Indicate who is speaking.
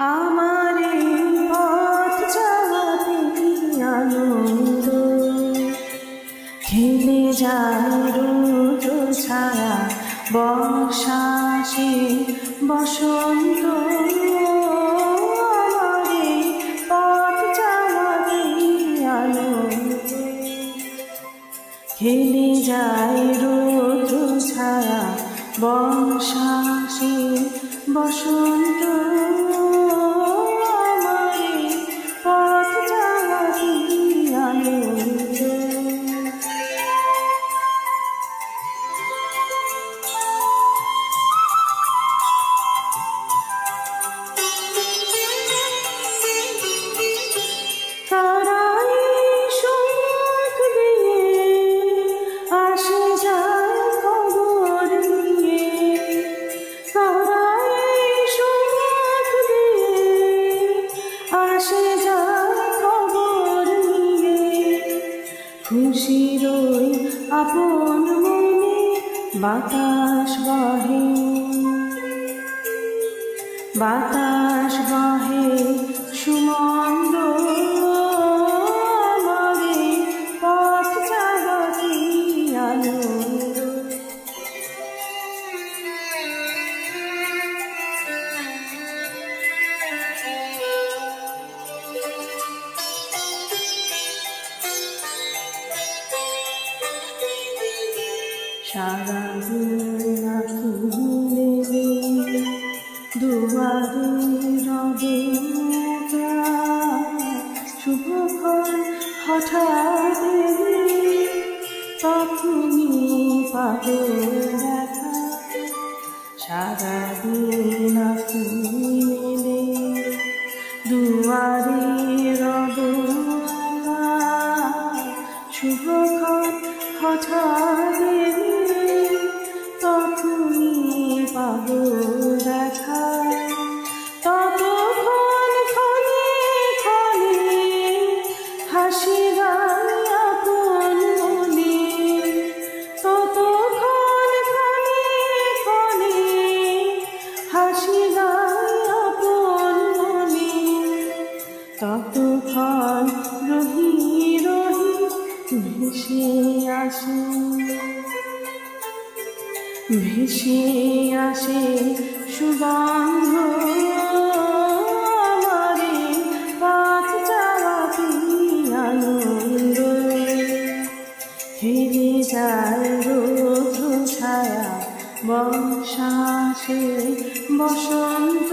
Speaker 1: আমার এই পথ চলাতে আনন্দ খেলে যায় রৌদ্র ছায়া বর্ষাসে বসন্ত আমার এই পথ চলাতে আনন্দ খেলে যায় রৌদ্র ছায়া বর্ষাসে বসন্ত আমার এই পথ চলাতে আনন্দ খুশির ওই আপন মনে বাতাস বহে সুমন্দ আমারে পথ চলাতে আনন্দ সারা দিন আঁকিলে দুয়ারে রবে শুভক্ষণ হঠাৎ তখনই পাবে দেখা সারা দিন আঁকিলে দুয়ারে রবে শুভক্ষণ হঠাৎ তখনই পাবো দেখা ততক্ষণ ক্ষণে ক্ষণে হাসি গায় আপন মনে ততক্ষণ ক্ষণে ক্ষণে হাসি গায় আপন মনে ততক্ষণ রহি রহি ভেসে আসে সুগন্ধ আমারে পথ চলাতে আনন্দ হেরে যায় রৌদ্র ছায়া বর্ষাসে বসন্ত